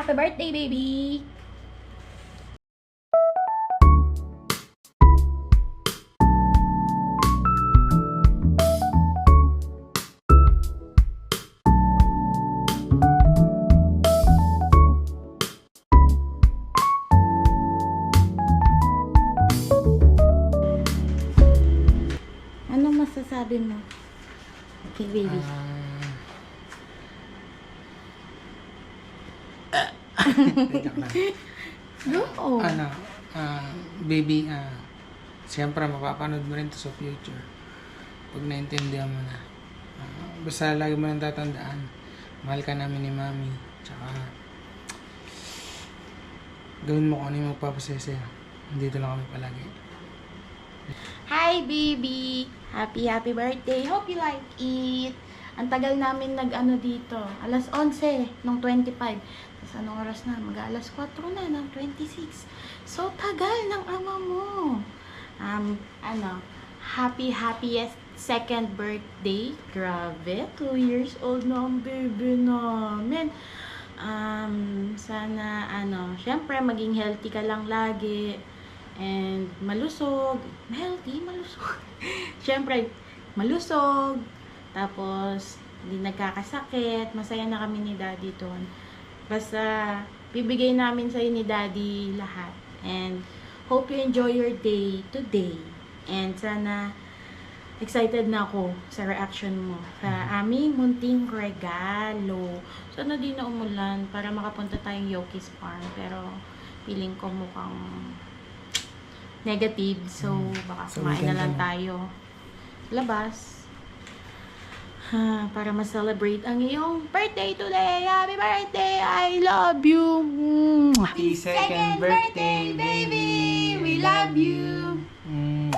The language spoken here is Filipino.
Happy birthday, baby! Anong masasabi mo? Okay, baby. Oo. Baby, siyempre mapapanood mo rin to sa future. Pag naintindihan mo na. Basta lagi mo nang tatandaan, mahal ka namin ni Mami. Tsaka, gawin mo kung ano yung magpapasaya sa'yo. Nandito lang kami palagi. Hi, baby! Happy birthday! Hope you like it! Ang tagal namin nag-ano dito. Alas 11 nung 25. Tapos anong oras na? Mag-alas 4 na ng 26. So, tagal ng ama mo. Happiest second birthday. Grabe, 2 years old na ang baby namin. Sana, syempre, maging healthy ka lang lagi. And malusog. Healthy, malusog. Syempre, malusog. Tapos, hindi nagkakasakit. Masaya na kami ni Daddy doon. Basta, bibigay namin sa'yo ni Daddy lahat. And, hope you enjoy your day today. And sana, excited na ako sa reaction mo sa aming munting regalo. Sana di na umulan para makapunta tayong Yoki's Farm. Pero, feeling ko mukhang negative. So, baka kumain na lang tayo labas. Para ma-celebrate ang iyong birthday today. Happy birthday! I love you! Happy second birthday, baby! We love you! Mm.